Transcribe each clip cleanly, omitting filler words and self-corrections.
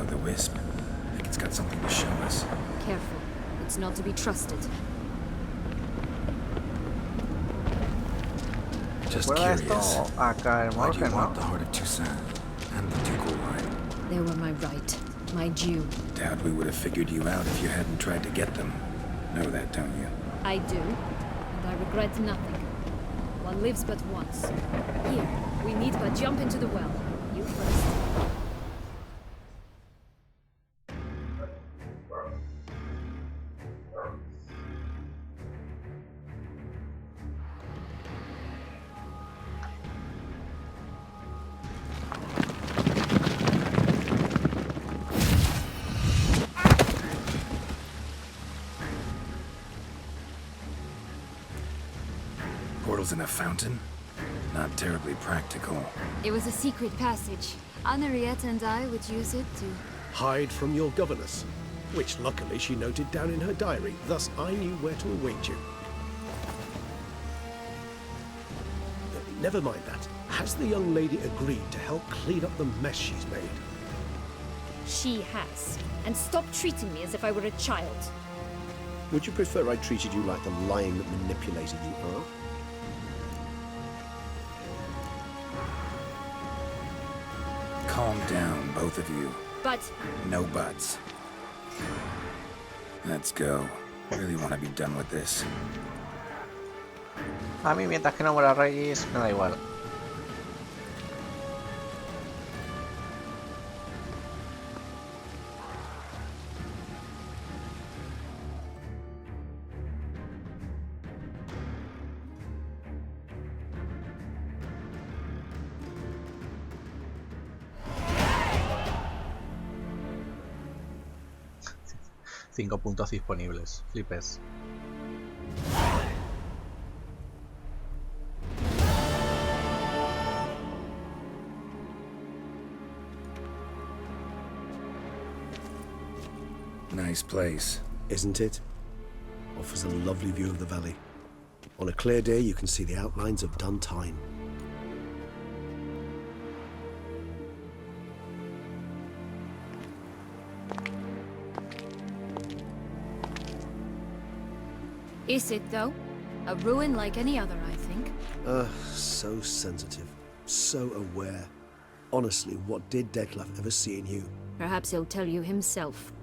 Will-o-the-wisp. I think it's got something to show us. Careful. It's not to be trusted. Just ¿Puedo curious. esto? Acá el Why do you Morgan, want ¿no? the heart of Toussaint and the ducal line? They were my right. My due. Doubt we would have figured you out if you hadn't tried to get them. Know that, don't you? I do. And I regret nothing. One lives but once. Here, we need but jump into the well. You first. Portals in a fountain? Not terribly practical. It was a secret passage. Henriette and I would use it to... Hide from your governess, which luckily she noted down in her diary, thus I knew where to await you. Never mind that. Has the young lady agreed to help clean up the mess she's made? She has. And stop treating me as if I were a child. Would you prefer I treated you like the lion that manipulated you, huh? Calm down, both of you. But... No buts. Let's go. Really want to be done with this. A mí mientras que no muera Regis me da igual. Cinco puntos disponibles. Flipes. Nice place. Isn't it? Offers a lovely view of the valley. On a clear day, you can see the outlines of Duntine. Is it, though? A ruin like any other, I think. So sensitive. So aware. Honestly, what did Detlef ever see in you? Perhaps he'll tell you himself.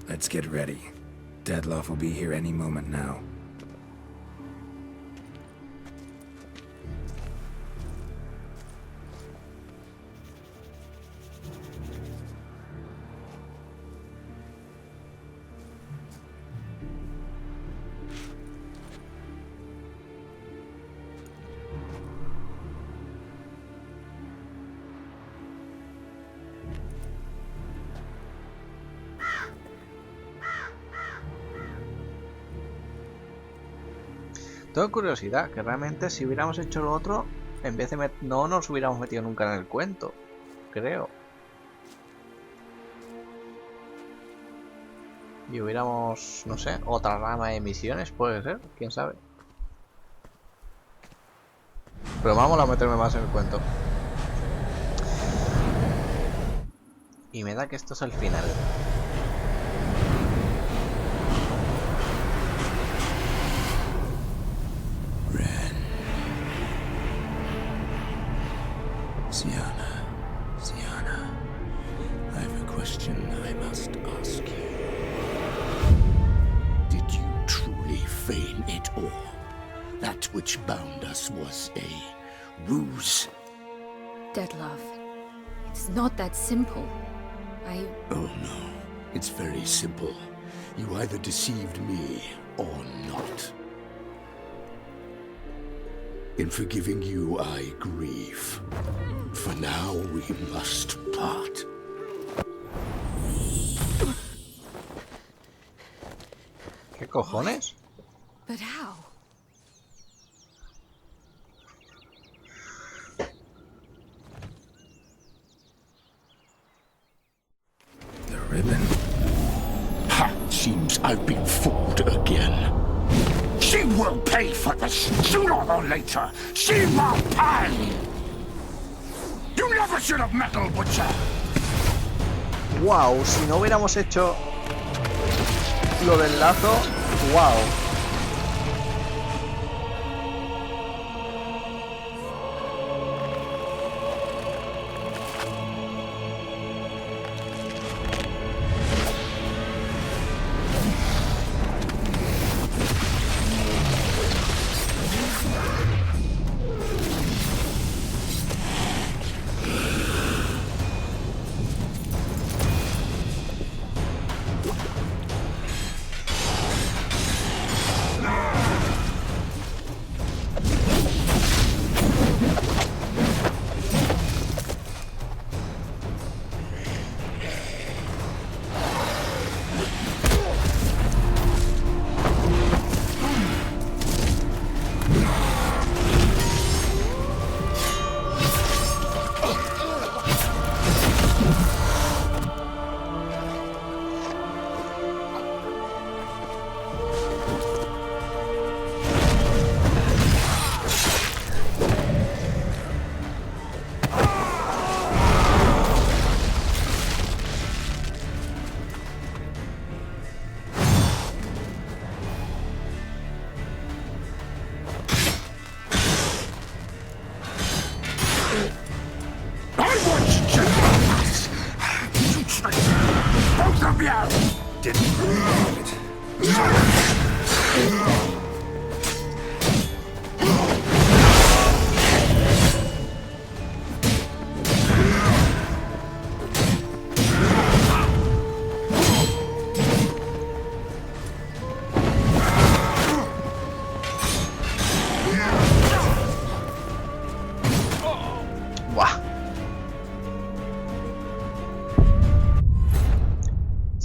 Let's get ready. Detlef will be here any moment now. Tengo curiosidad, que realmente si hubiéramos hecho lo otro, en vez de no nos hubiéramos metido nunca en el cuento, creo. Y hubiéramos, no sé, otra rama de misiones, puede ser, quién sabe. Pero vamos a meterme más en el cuento. Y me da que esto es el final. Sienna, I have a question I must ask you. Did you truly feign it all? That which bound us was a ruse? Detlef, it's not that simple. Oh no, it's very simple. You either deceived me or not. In forgiving you, I grieve. For now, we must part. ¿Qué cojones? But how? The ribbon. Ha! Seems I've been fooled again. She will pay for this, sooner or later. She will pay! You never should have meddled, Butcher. Wow, si no hubiéramos hecho lo del lazo, wow.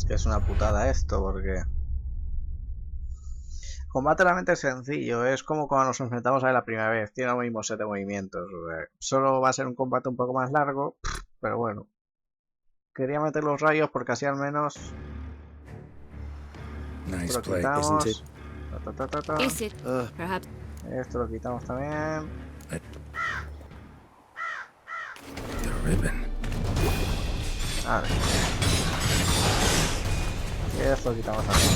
Es una putada esto, porque combate realmente sencillo, es como cuando nos enfrentamos a él la primera vez, tiene los mismos 7 movimientos, solo va a ser un combate un poco más largo, pero bueno, quería meter los rayos porque así al menos Nice lo play, quitamos. isn't it? Is it? Perhaps. Esto lo quitamos también. The ribbon. Vale. Y esto lo quitamos también.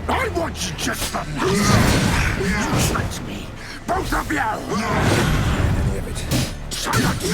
I want you just for that. You tricked me, both of you. Any of it. Silence.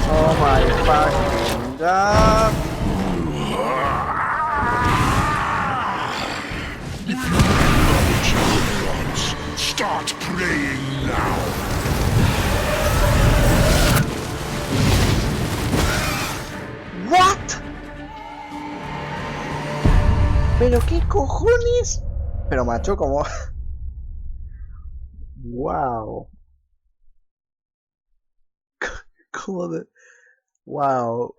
Oh my fucking god. Start playing now. What? ¿Pero qué cojones? Pero macho, como... Wow. Como de... Wow.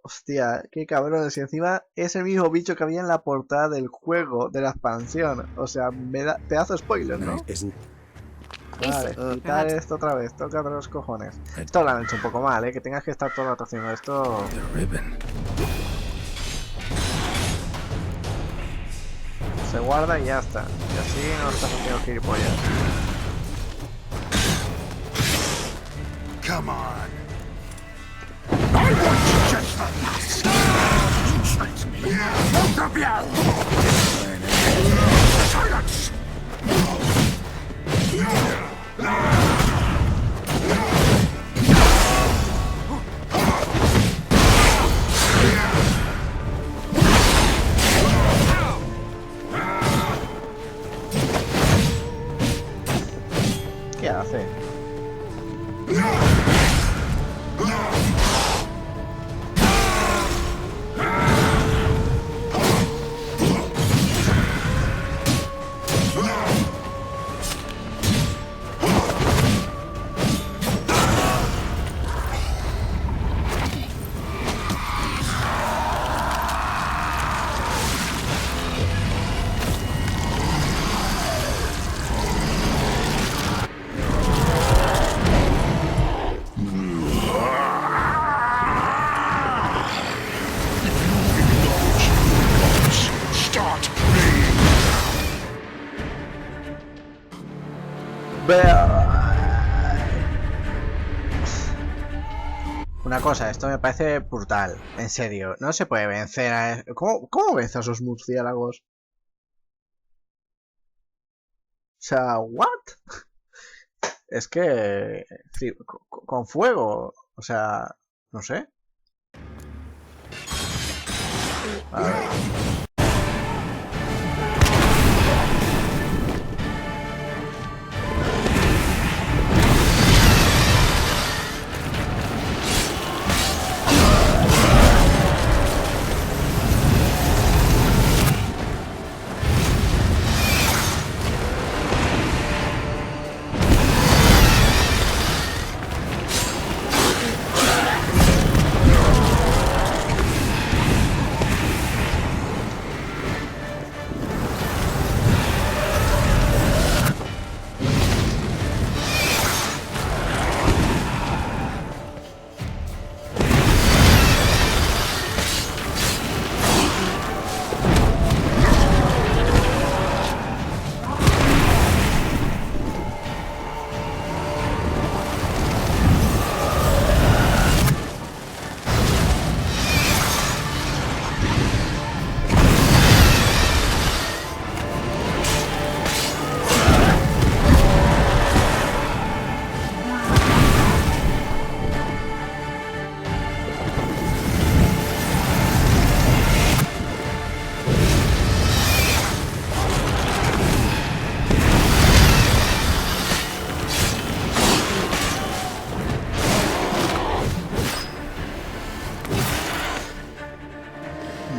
Hostia, qué cabrones. Y encima es el mismo bicho que había en la portada del juego, de la expansión. O sea, me da pedazo de spoiler, ¿no? Vale, quitar esto otra vez, toca de los cojones. Esto lo han hecho un poco mal, que tengas que estar todo el rato haciendo esto. Se guarda y ya está. Y así no estás haciendo gilipollas. Come on. I want you just for that. You tricked me, both of you. Silence. Una cosa, esto me parece brutal. En serio, no se puede vencer a... ¿Cómo vence a esos murciélagos? O sea, ¿what? Es que... sí, con fuego. O sea, no sé. A ver.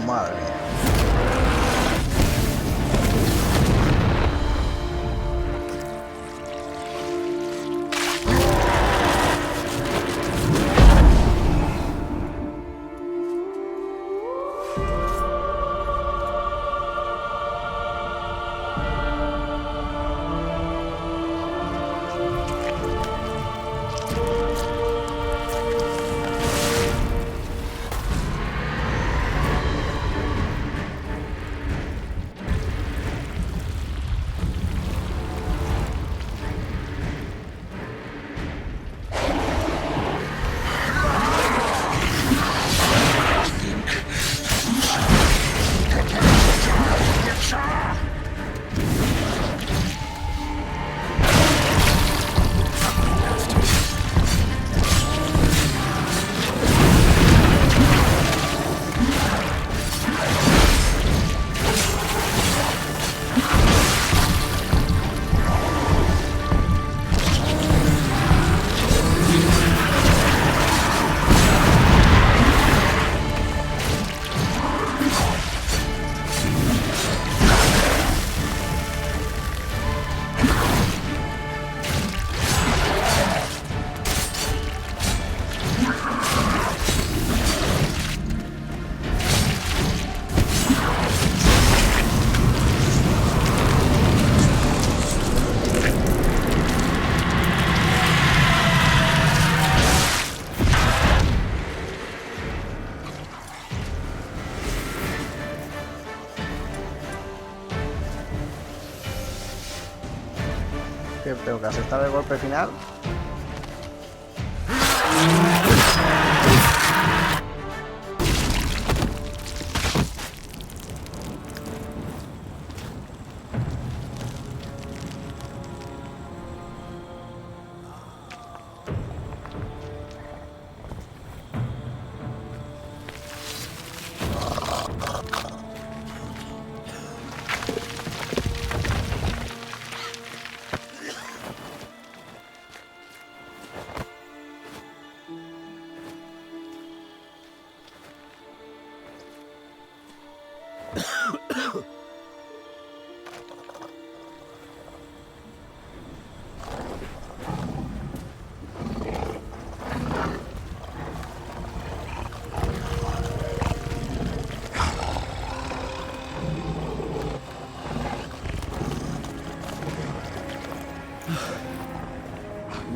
Madre mía. ¿Qué tengo que aceptar el golpe final?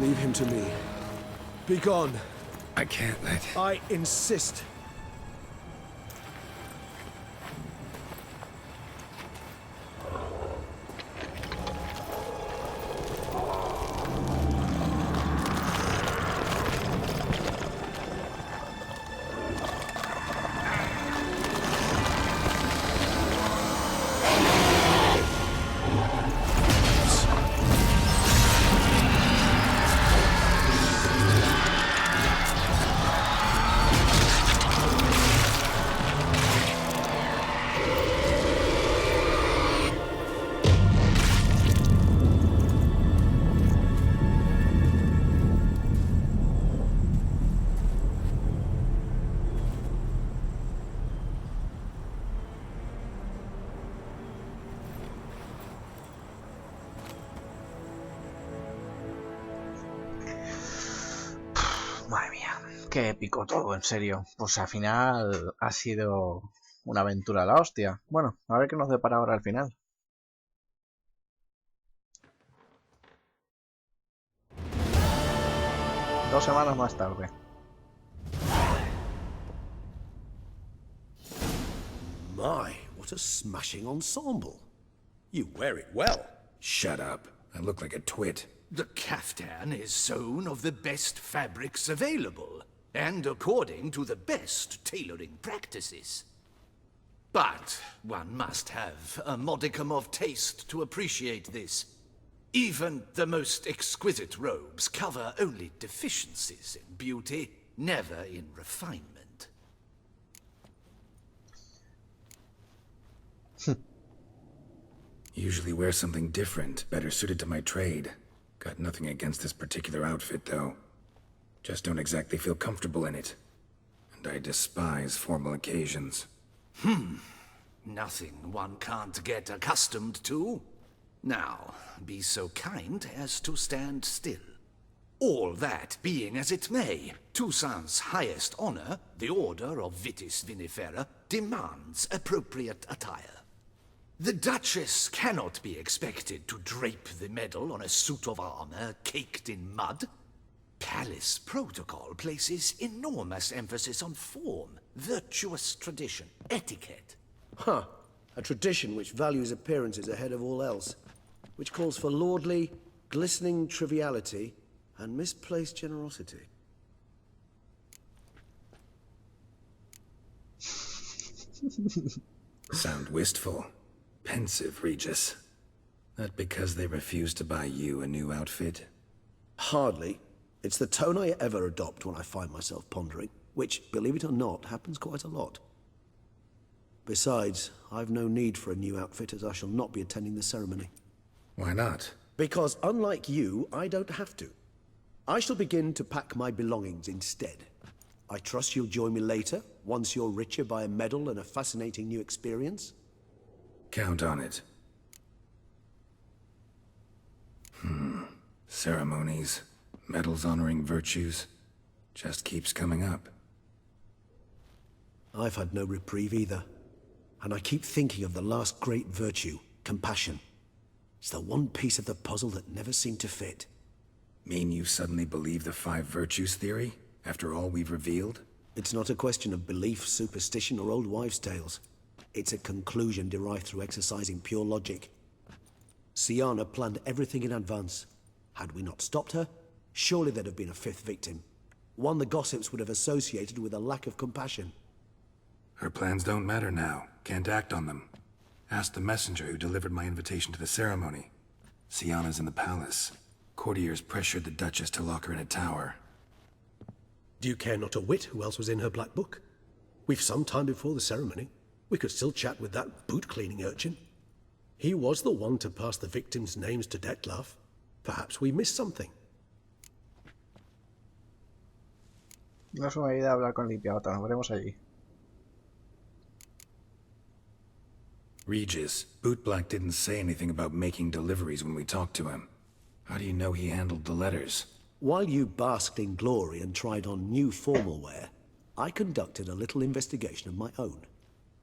Leave him to me. Be gone. I can't let... I insist. Qué épico todo, en serio. Pues al final ha sido una aventura a la hostia. Bueno, a ver qué nos depara ahora al final. Dos semanas más tarde. My, what a smashing ensemble. You wear it well. Shut up. I look like a twit. The caftan is sewn of the best fabrics available, and according to the best tailoring practices. But one must have a modicum of taste to appreciate this. Even the most exquisite robes cover only deficiencies in beauty, never in refinement. Usually wear something different, better suited to my trade. Got nothing against this particular outfit, though. Just don't exactly feel comfortable in it. And I despise formal occasions. Nothing one can't get accustomed to. Now, be so kind as to stand still. All that being as it may, Toussaint's highest honor, the Order of Vitis Vinifera, demands appropriate attire. The Duchess cannot be expected to drape the medal on a suit of armor caked in mud. Palace protocol places enormous emphasis on form, virtuous tradition, etiquette. Huh. A tradition which values appearances ahead of all else. Which calls for lordly, glistening triviality and misplaced generosity. Sound wistful. Pensive, Regis. That because they refused to buy you a new outfit? Hardly. It's the tone I ever adopt when I find myself pondering, which, believe it or not, happens quite a lot. Besides, I've no need for a new outfit as I shall not be attending the ceremony. Why not? Because unlike you, I don't have to. I shall begin to pack my belongings instead. I trust you'll join me later, once you're richer by a medal and a fascinating new experience. Count on it. Ceremonies, medals honoring virtues, just keeps coming up. I've had no reprieve either. And I keep thinking of the last great virtue, compassion. It's the one piece of the puzzle that never seemed to fit. Mean you suddenly believe the 5 virtues theory, after all we've revealed? It's not a question of belief, superstition, or old wives' tales. It's a conclusion derived through exercising pure logic. Siana planned everything in advance. Had we not stopped her, surely there'd have been a 5th victim. One the gossips would have associated with a lack of compassion. Her plans don't matter now. Can't act on them. Ask the messenger who delivered my invitation to the ceremony. Siana's in the palace. Courtiers pressured the Duchess to lock her in a tower. Do you care not a whit who else was in her black book? We've some time before the ceremony. We could still chat with that boot-cleaning urchin. He was the one to pass the victims' names to Detlef. Perhaps we missed something. No es una idea hablar con Limpiabota, nos veremos allí. Regis, Bootblack didn't say anything about making deliveries when we talked to him. How do you know he handled the letters? While you basked in glory and tried on new formal wear, I conducted a little investigation of my own.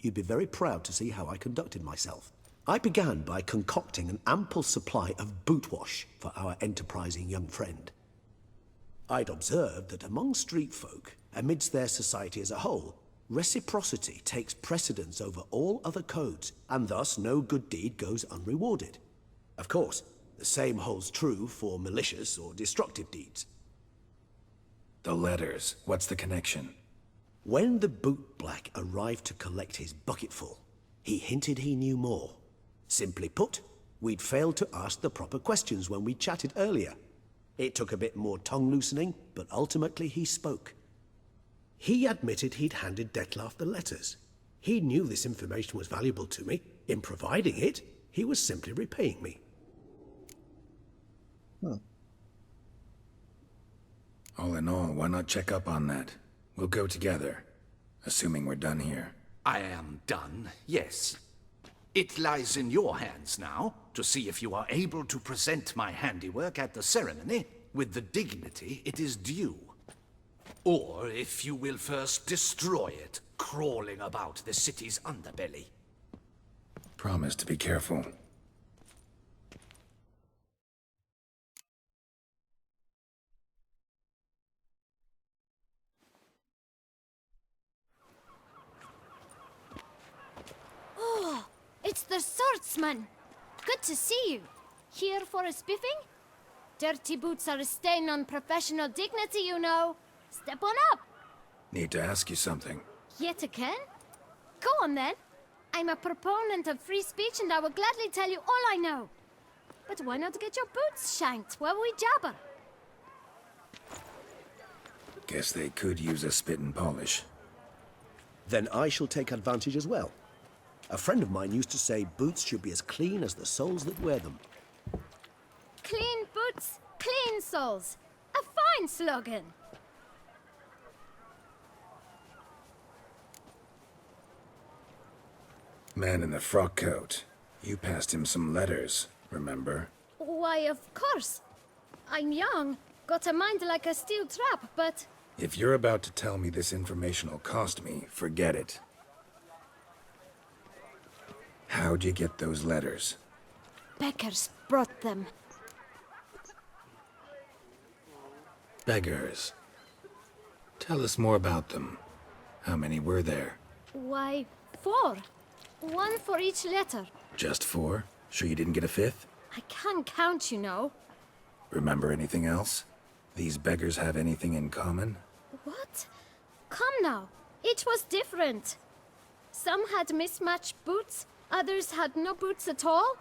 You'd be very proud to see how I conducted myself. I began by concocting an ample supply of boot wash for our enterprising young friend. I'd observed that among street folk, amidst their society as a whole, reciprocity takes precedence over all other codes, and thus no good deed goes unrewarded. Of course, the same holds true for malicious or destructive deeds. The letters. What's the connection? When the bootblack arrived to collect his bucketful, he hinted he knew more. Simply put, we'd failed to ask the proper questions when we chatted earlier. It took a bit more tongue-loosening, but ultimately he spoke. He admitted he'd handed Detlef the letters. He knew this information was valuable to me. In providing it, he was simply repaying me. All in all, why not check up on that? We'll go together, assuming we're done here. I am done, yes. It lies in your hands now to see if you are able to present my handiwork at the ceremony with the dignity it is due. Or if you will first destroy it, crawling about the city's underbelly. Promise to be careful. Oh, it's the swordsman. Good to see you. Here for a spiffing? Dirty boots are a stain on professional dignity, you know. Step on up. Need to ask you something. Yet again? Go on then. I'm a proponent of free speech and I will gladly tell you all I know. But why not get your boots shanked while we jabber? Guess they could use a spit and polish. Then I shall take advantage as well. A friend of mine used to say boots should be as clean as the soles that wear them. Clean boots, clean soles. A fine slogan. Man in the frock coat. You passed him some letters, remember? Why, of course. I'm young, got a mind like a steel trap, but... If you're about to tell me this information will cost me, forget it. How'd you get those letters? Beggars brought them. Beggars. Tell us more about them. How many were there? Why, 4. 1 for each letter. Just 4? Sure you didn't get a 5th? I can't count, you know. Remember anything else? These beggars have anything in common? What? Come now. Each was different. Some had mismatched boots, others had no boots at all.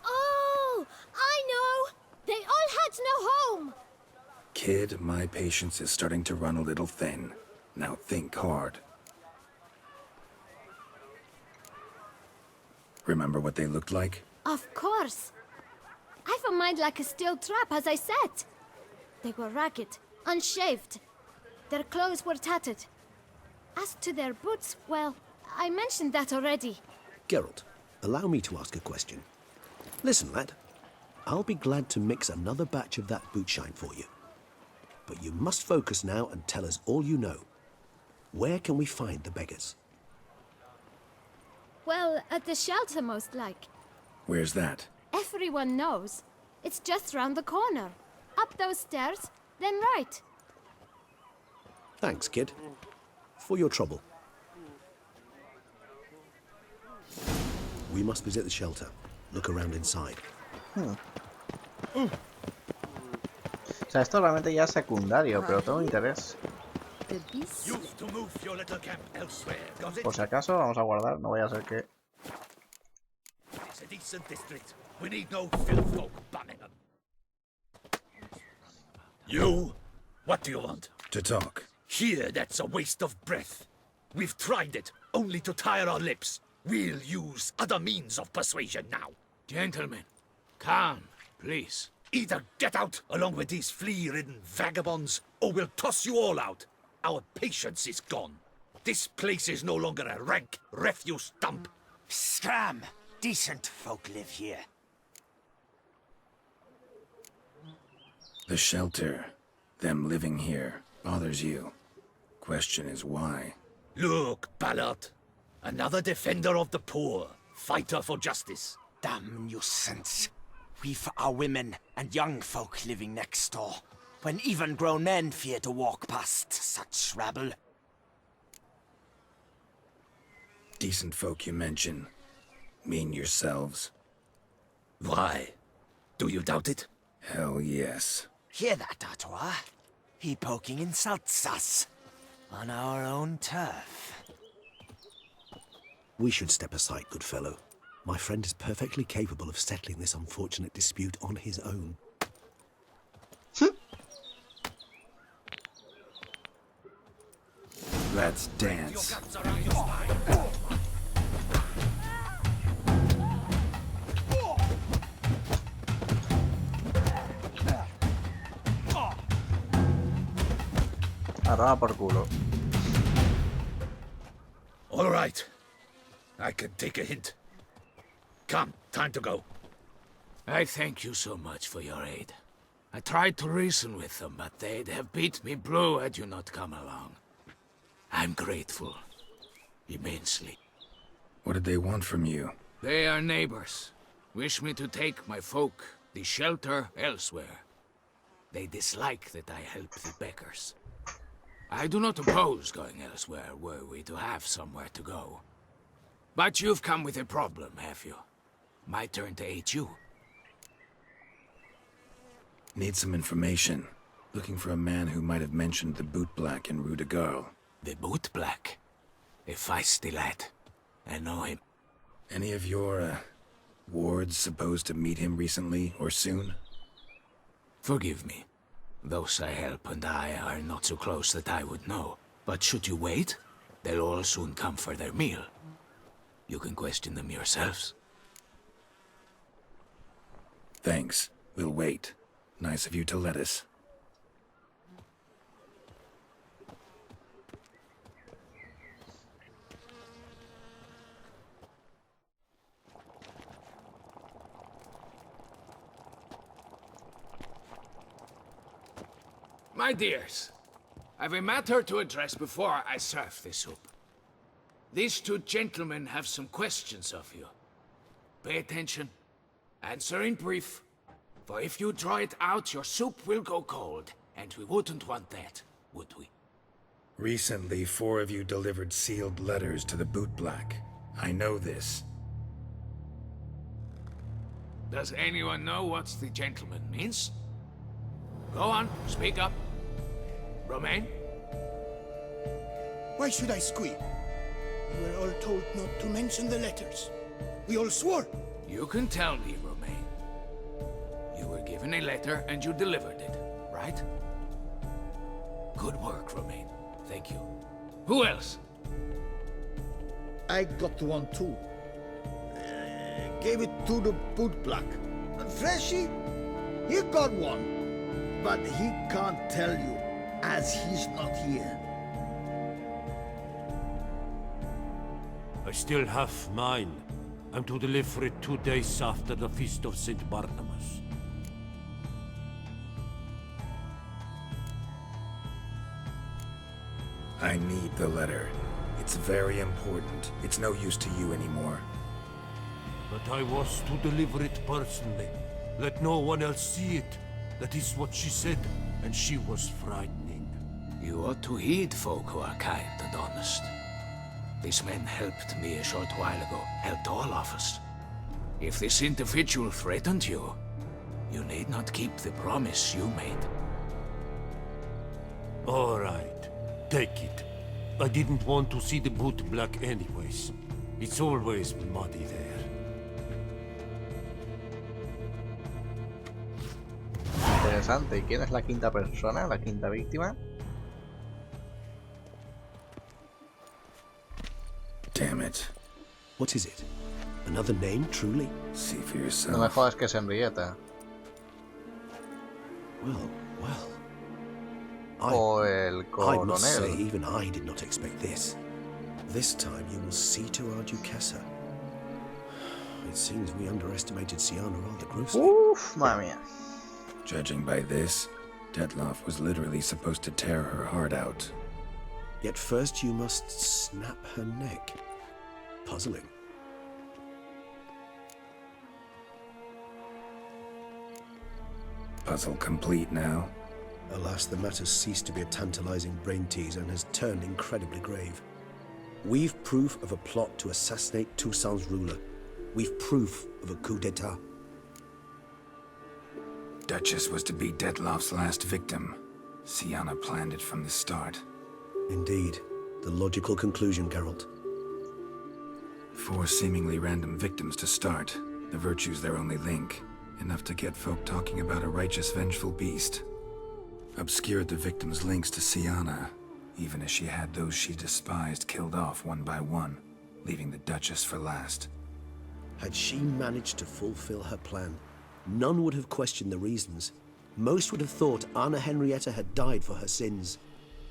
Oh, I know! They all had no home! Kid, my patience is starting to run a little thin. Now think hard. Remember what they looked like? Of course. I've a mind like a steel trap, as I said. They were ragged, unshaved. Their clothes were tattered. As to their boots, well, I mentioned that already. Geralt, allow me to ask a question. Listen, lad. I'll be glad to mix another batch of that boot shine for you. But you must focus now and tell us all you know. Where can we find the beggars? Well, at the shelter, most like. Where's that? Everyone knows. It's just round the corner. Up those stairs, then right. Thanks, kid. For your trouble. We must visit the shelter. Look around inside. O sea, esto realmente ya es secundario, pero tengo interés. The beast. You've to move your little camp elsewhere, got it? Por si acaso, vamos a guardar, no vaya a ser que... It's a decent district. We need no filth folk banning them. You? What do you want? To talk. Here, that's a waste of breath. We've tried it, only to tire our lips. We'll use other means of persuasion now. Gentlemen, calm, please. Either get out along with these flea-ridden vagabonds, or we'll toss you all out. Our patience is gone. This place is no longer a rank refuse dump. Scram! Decent folk live here. The shelter, them living here, bothers you. Question is why? Look, Ballard. Another defender of the poor, fighter for justice. Damn nuisance. We've our women and young folk living next door, when even grown men fear to walk past such rabble. Decent folk you mention. Mean yourselves? Why? Do you doubt it? Hell yes. Hear that, Artois? He poking insults us. On our own turf. We should step aside, good fellow. My friend is perfectly capable of settling this unfortunate dispute on his own. Let's dance. Arroba por culo. All right. I can take a hint. Come, time to go. I thank you so much for your aid. I tried to reason with them, but they'd have beat me blue had you not come along. I'm grateful. Immensely. What did they want from you? They are neighbors. Wish me to take my folk, the shelter, elsewhere. They dislike that I help the beggars. I do not oppose going elsewhere were we to have somewhere to go. But you've come with a problem, have you? My turn to aid you. Need some information. Looking for a man who might have mentioned the boot black in Rue de Garl. The boot black? A feisty lad. I know him. Any of your, wards supposed to meet him recently or soon? Forgive me. Those I help and I are not so close that I would know. But should you wait, they'll all soon come for their meal. You can question them yourselves. Thanks. We'll wait. Nice of you to let us. My dears, I've a matter to address before I serve the soup. These two gentlemen have some questions of you. Pay attention. Answer in brief. For if you draw it out, your soup will go cold. And we wouldn't want that, would we? Recently, 4 of you delivered sealed letters to the boot black. I know this. Does anyone know what the gentleman means? Go on, speak up. Romain? Why should I squeal? We were all told not to mention the letters. We all swore. You can tell me, Romain. You were given a letter and you delivered it, right? Good work, Romain. Thank you. Who else? I got one too. Gave it to the boot black. And Freshy, he got one. But he can't tell you, as he's not here. I still have mine. I'm to deliver it 2 days after the Feast of St. Barnabas. I need the letter. It's very important. It's no use to you anymore. But I was to deliver it personally. Let no one else see it. That is what she said, and she was frightening. You ought to heed folk who are kind and honest. This man helped me a short while ago, helped all of us. If this individual threatened you, you need not keep the promise you made. All right, take it. I didn't want to see the boot black anyways. It's always muddy there. Interesante. ¿Y quién es la quinta persona, la quinta víctima? Damn it. What is it? Another name, truly? See for No me yourself. jodas que es Henrietta. Well. O el I must say, coronel. even I did not expect this. This time you will see to our Duquesa. It seems we underestimated Siana rather grossly. Uf, madre mía. Judging by this, Detloff was literally supposed to tear her heart out. Yet first you must snap her neck. Puzzling. Puzzle complete now. Alas, the matter's ceased to be a tantalizing brain teaser and has turned incredibly grave. We've proof of a plot to assassinate Toussaint's ruler. We've proof of a coup d'etat. Duchess was to be Detloff's last victim. Siana planned it from the start. Indeed. The logical conclusion, Geralt. 4 seemingly random victims to start. The virtue's their only link. Enough to get folk talking about a righteous, vengeful beast. Obscured the victims' links to Siana, even as she had those she despised killed off one by one, leaving the Duchess for last. Had she managed to fulfill her plan, none would have questioned the reasons. Most would have thought Anna Henrietta had died for her sins.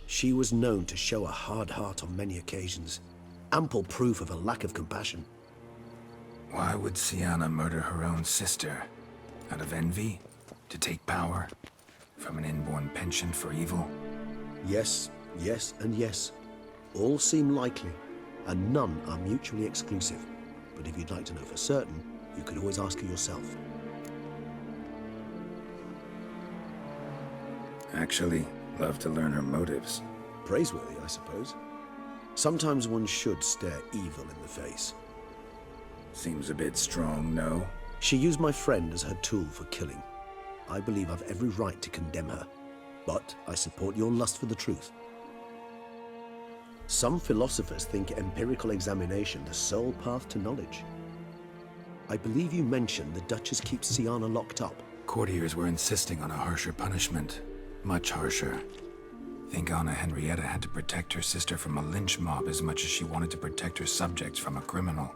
She was known to show a hard heart on many occasions. Ample proof of a lack of compassion. Why would Siana murder her own sister? Out of envy? To take power from an inborn penchant for evil? Yes, yes, and yes. All seem likely, and none are mutually exclusive. But if you'd like to know for certain, you could always ask her yourself. Actually, love to learn her motives. Praiseworthy, I suppose. Sometimes one should stare evil in the face. Seems a bit strong, no? She used my friend as her tool for killing. I believe I've every right to condemn her, but I support your lust for the truth. Some philosophers think empirical examination the sole path to knowledge. I believe you mentioned the Duchess keeps Siana locked up. Courtiers were insisting on a harsher punishment. Much harsher. Think Anna Henrietta had to protect her sister from a lynch mob as much as she wanted to protect her subjects from a criminal.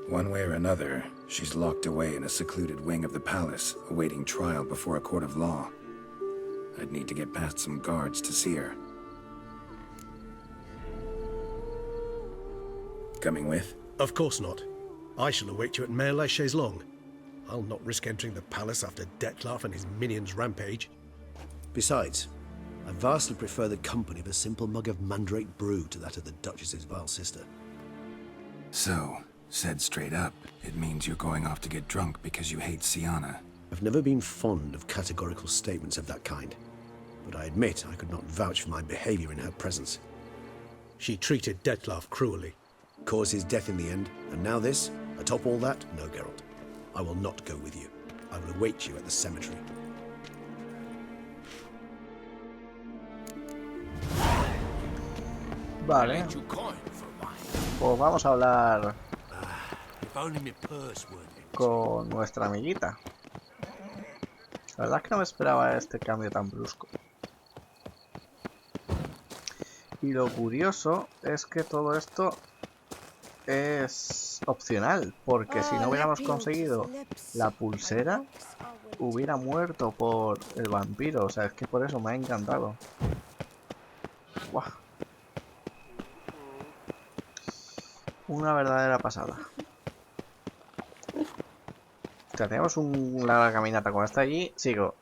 One way or another, she's locked away in a secluded wing of the palace, awaiting trial before a court of law. I'd need to get past some guards to see her. Coming with? Of course not. I shall await you at Mare la Chaise-Longue. I'll not risk entering the palace after Dettlaff and his minions rampage. Besides, I vastly prefer the company of a simple mug of mandrake brew to that of the Duchess's vile sister. So, said straight up, it means you're going off to get drunk because you hate Siana. I've never been fond of categorical statements of that kind, but I admit I could not vouch for my behavior in her presence. She treated Dettlaff cruelly, caused his death in the end, and now this? Atop all that, no, Geralt. I will not go with you. I will await you at the cemetery. Vale. Pues vamos a hablar con nuestra amiguita. La verdad es que no me esperaba este cambio tan brusco. Y lo curioso es que todo esto es opcional, porque si no hubiéramos conseguido la pulsera, hubiera muerto por el vampiro. O sea, es que por eso me ha encantado. ¡Guau! Una verdadera pasada. O sea, tenemos una larga caminata con esta allí. Sigo.